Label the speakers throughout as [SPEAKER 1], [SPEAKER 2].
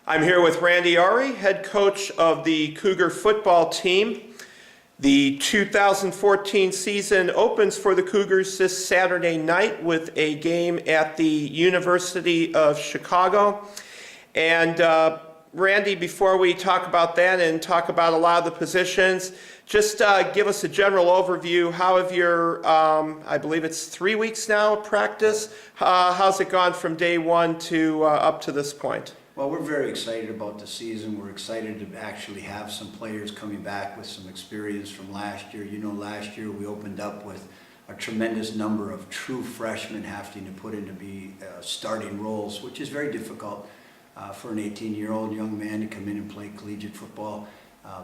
[SPEAKER 1] I'm here with Randy Awrey, head coach of the Cougar football team. The 2014 season opens for the Cougars this Saturday night with a game at the University of Chicago. And Randy, before we talk about that and talk about a lot of the positions, just give us a general overview. How have your, I believe it's 3 weeks now, practice? How's it gone from day one to up to this point?
[SPEAKER 2] Well, we're very excited about the season. We're excited to actually have some players coming back with some experience from last year. You know, last year we opened up with a tremendous number of true freshmen having to put in to be starting roles, which is very difficult for an 18-year-old young man to come in and play collegiate football.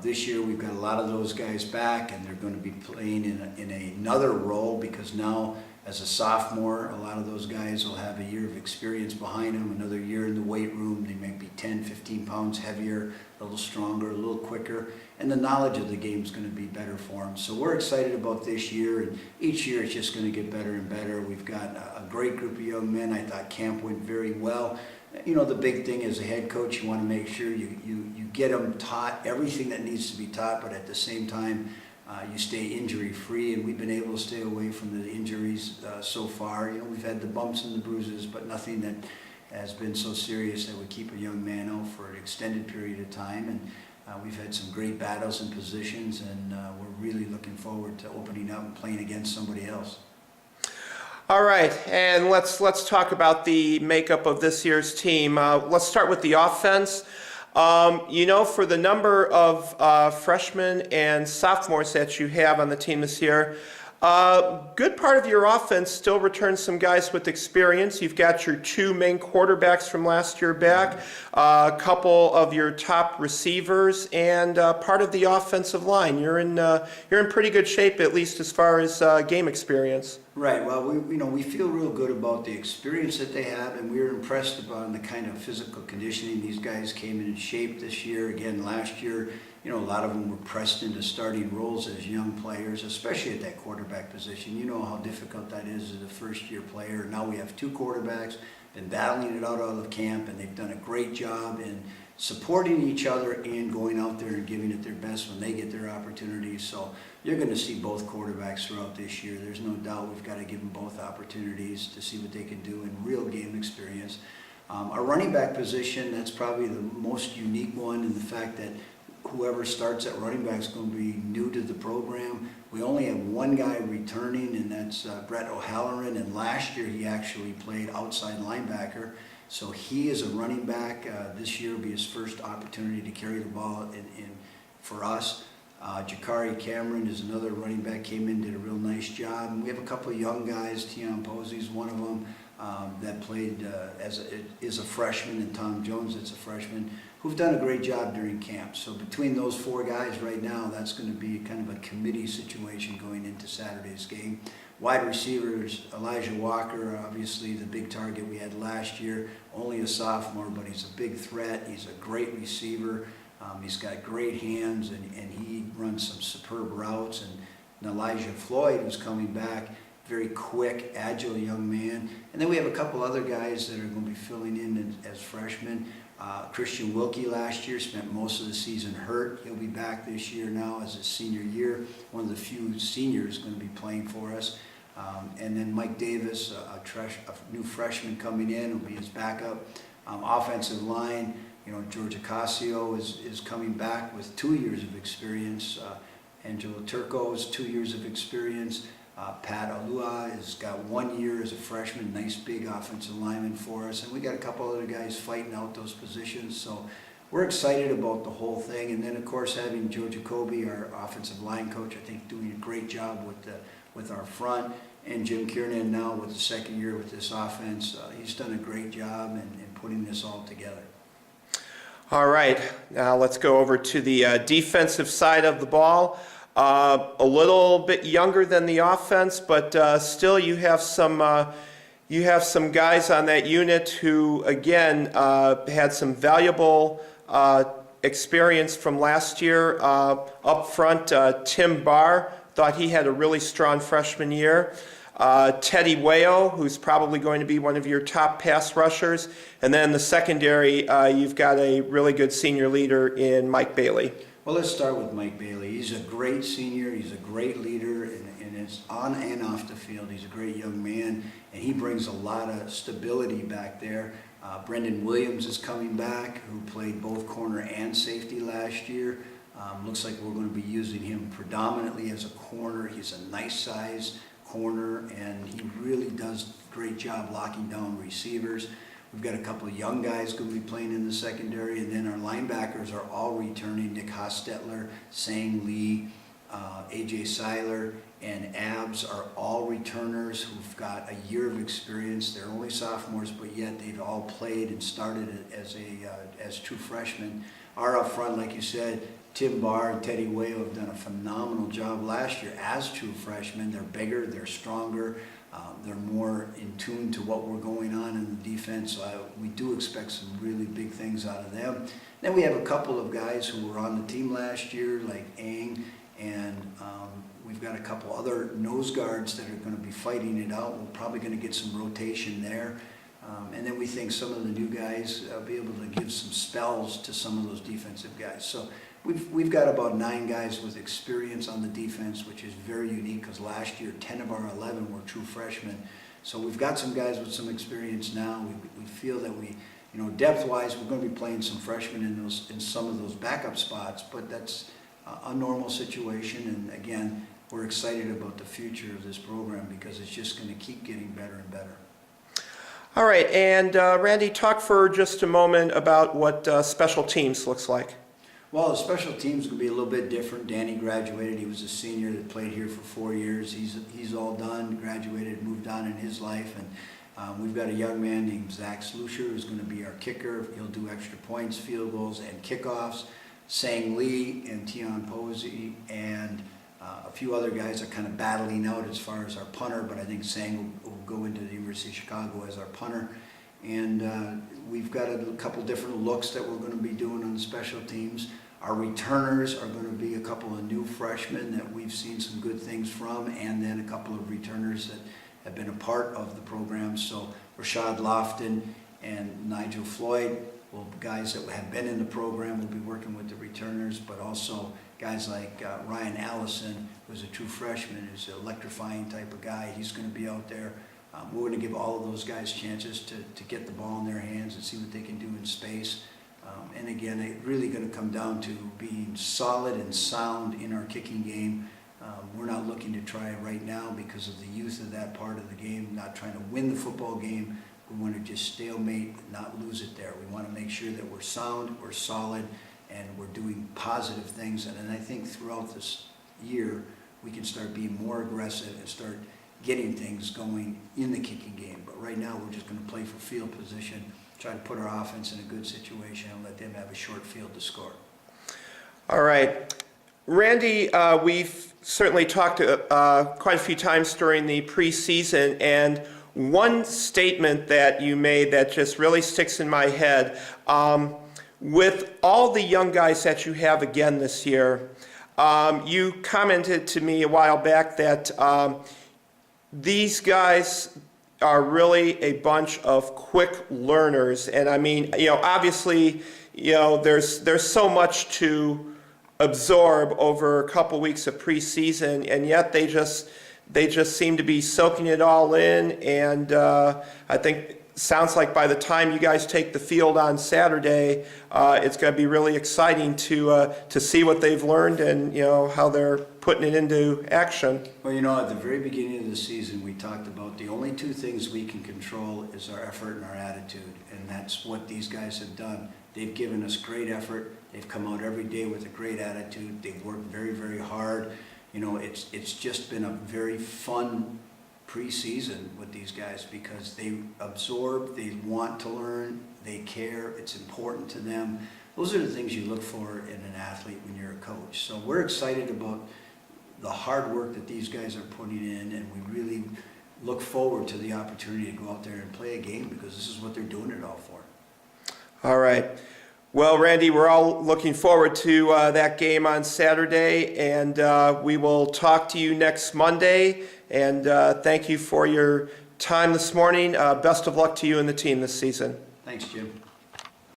[SPEAKER 2] This year we've got a lot of those guys back, and they're going to be playing in another role, because now as a sophomore, a lot of those guys will have a year of experience behind them, another year in the weight room. They may be 10, 15 pounds heavier, a little stronger, a little quicker, and the knowledge of the game is going to be better for them. So we're excited about this year, and each year it's just going to get better and better. We've got a great group of young men. I thought camp went very well. You know, the big thing as a head coach, you want to make sure you get them taught everything that needs to be taught, but at the same time, you stay injury-free, and we've been able to stay away from the injuries so far. You know, we've had the bumps and the bruises, but nothing that has been so serious that would keep a young man out for an extended period of time. And we've had some great battles and positions, and we're really looking forward to opening up and playing against somebody else.
[SPEAKER 1] All right, and let's talk about the makeup of this year's team. Let's start with the offense. You know, for the number of freshmen and sophomores that you have on the team this year, good part of your offense still returns some guys with experience. You've got your two main quarterbacks from last year back, a couple of your top receivers, and part of the offensive line. You're in pretty good shape, at least as far as game experience.
[SPEAKER 2] Right. Well, we feel real good about the experience that they have, and we were impressed about the kind of physical conditioning these guys came in shape this year. Again, last year, you know, a lot of them were pressed into starting roles as young players, especially at that quarterback position. You know how difficult that is as a first-year player. Now we have two quarterbacks, been battling it out of camp, and they've done a great job in supporting each other and going out there and giving it their best when they get their opportunities. So you're going to see both quarterbacks throughout this year. There's no doubt we've got to give them both opportunities to see what they can do in real game experience. Our running back position, that's probably the most unique one in the fact that whoever starts at running back is going to be new to the program. We only have one guy returning, and that's Brett O'Halloran, and last year he actually played outside linebacker. So he is a running back. This year will be his first opportunity to carry the ball for us. Jakari Cameron is another running back, came in, did a real nice job. And we have a couple of young guys, Tion Posey's one of them, that played is a freshman, and Tom Jones that's a freshman, who've done a great job during camp. So between those four guys right now, that's going to be kind of a committee situation going into Saturday's game. Wide receivers, Elijah Walker, obviously the big target we had last year, only a sophomore, but he's a big threat. He's a great receiver. He's got great hands, and he runs some superb routes. And Elijah Floyd, who's coming back, very quick, agile young man. And then we have a couple other guys that are going to be filling in as freshmen. Christian Wilkie last year spent most of the season hurt. He'll be back this year now as his senior year. One of the few seniors going to be playing for us. And then Mike Davis, a new freshman coming in, will be his backup. Offensive line, you know, George Ocasio is coming back with 2 years of experience. Angelo Turco has 2 years of experience. Pat Alua has got 1 year as a freshman, nice big offensive lineman for us. And we got a couple other guys fighting out those positions. So we're excited about the whole thing. And then, of course, having Joe Jacoby, our offensive line coach, I think doing a great job with our front. And Jim Kiernan now with the second year with this offense. He's done a great job in putting this all together.
[SPEAKER 1] All right, now let's go over to the defensive side of the ball. A little bit younger than the offense, but still you have some guys on that unit who, again, had some valuable experience from last year. Up front, Tim Barr, thought he had a really strong freshman year. Teddy Wayo, who's probably going to be one of your top pass rushers. And then the secondary, you've got a really good senior leader in Mike Bailey.
[SPEAKER 2] Well, let's start with Mike Bailey. He's a great senior. He's a great leader, and it's on and off the field. He's a great young man, and he brings a lot of stability back there. Brendan Williams is coming back, who played both corner and safety last year. Looks like we're going to be using him predominantly as a corner. He's a nice size corner, and he really does a great job locking down receivers. We've got a couple of young guys going to be playing in the secondary, and then our linebackers are all returning. Nick Hostetler, Sang Lee, AJ Seiler, and Abs are all returners who've got a year of experience. They're only sophomores, but yet they've all played and started as true freshmen. Our up front, like you said, Tim Barr and Teddy Wayo have done a phenomenal job last year as true freshmen. They're bigger, they're stronger, they're more in tune to what we're going on in the defense. So we do expect some really big things out of them. Then we have a couple of guys who were on the team last year, like Ang, and we've got a couple other nose guards that are going to be fighting it out. We're probably going to get some rotation there. And then we think some of the new guys will be able to give some spells to some of those defensive guys. So we've got about 9 guys with experience on the defense, which is very unique because last year 10 of our 11 were true freshmen. So we've got some guys with some experience now. We feel that depth-wise, we're going to be playing some freshmen in some of those backup spots, but that's a normal situation. And again, we're excited about the future of this program because it's just going to keep getting better and better.
[SPEAKER 1] All right, and Randy, talk for just a moment about what special teams looks like.
[SPEAKER 2] Well, the special teams will be a little bit different. Danny graduated. He was a senior that played here for 4 years. He's all done, graduated, moved on in his life. And we've got a young man named Zach Slusher who's going to be our kicker. He'll do extra points, field goals, and kickoffs. Sang Lee and Tion Posey and a few other guys are kind of battling out as far as our punter, but I think Sang will go into the University of Chicago as our punter. And we've got a couple different looks that we're going to be doing on the special teams. Our returners are going to be a couple of new freshmen that we've seen some good things from, and then a couple of returners that have been a part of the program. So Rashad Lofton and Nigel Floyd, guys that have been in the program, will be working with the returners, but also guys like Ryan Allison, who's a true freshman, who's an electrifying type of guy. He's going to be out there. We're going to give all of those guys chances to get the ball in their hands and see what they can do in space. And again, it's really going to come down to being solid and sound in our kicking game. We're not looking to try it right now because of the youth of that part of the game, not trying to win the football game. We want to just stalemate, not lose it there. We want to make sure that we're sound, we're solid, and we're doing positive things. And I think throughout this year, we can start being more aggressive and start getting things going in the kicking game. But right now, we're just going to play for field position, try to put our offense in a good situation and let them have a short field to score.
[SPEAKER 1] All right. Randy, we've certainly talked quite a few times during the preseason, and one statement that you made that just really sticks in my head, with all the young guys that you have again this year, you commented to me a while back that these guys are really a bunch of quick learners. And I mean, obviously, there's so much to absorb over a couple weeks of preseason, and yet they just seem to be soaking it all in. And I think sounds like by the time you guys take the field on Saturday, it's going to be really exciting to see what they've learned and how they're putting it into action.
[SPEAKER 2] Well, at the very beginning of the season, we talked about the only 2 things we can control is our effort and our attitude, and that's what these guys have done. They've given us great effort. They've come out every day with a great attitude. They've worked very, very hard. It's just been a very fun preseason with these guys because they absorb, they want to learn, they care, it's important to them. Those are the things you look for in an athlete when you're a coach. So we're excited about the hard work that these guys are putting in, and we really look forward to the opportunity to go out there and play a game because this is what they're doing it all for.
[SPEAKER 1] All right. Well, Randy, we're all looking forward to that game on Saturday, and we will talk to you next Monday And thank you for your time this morning. Best of luck to you and the team this season.
[SPEAKER 2] Thanks, Jim.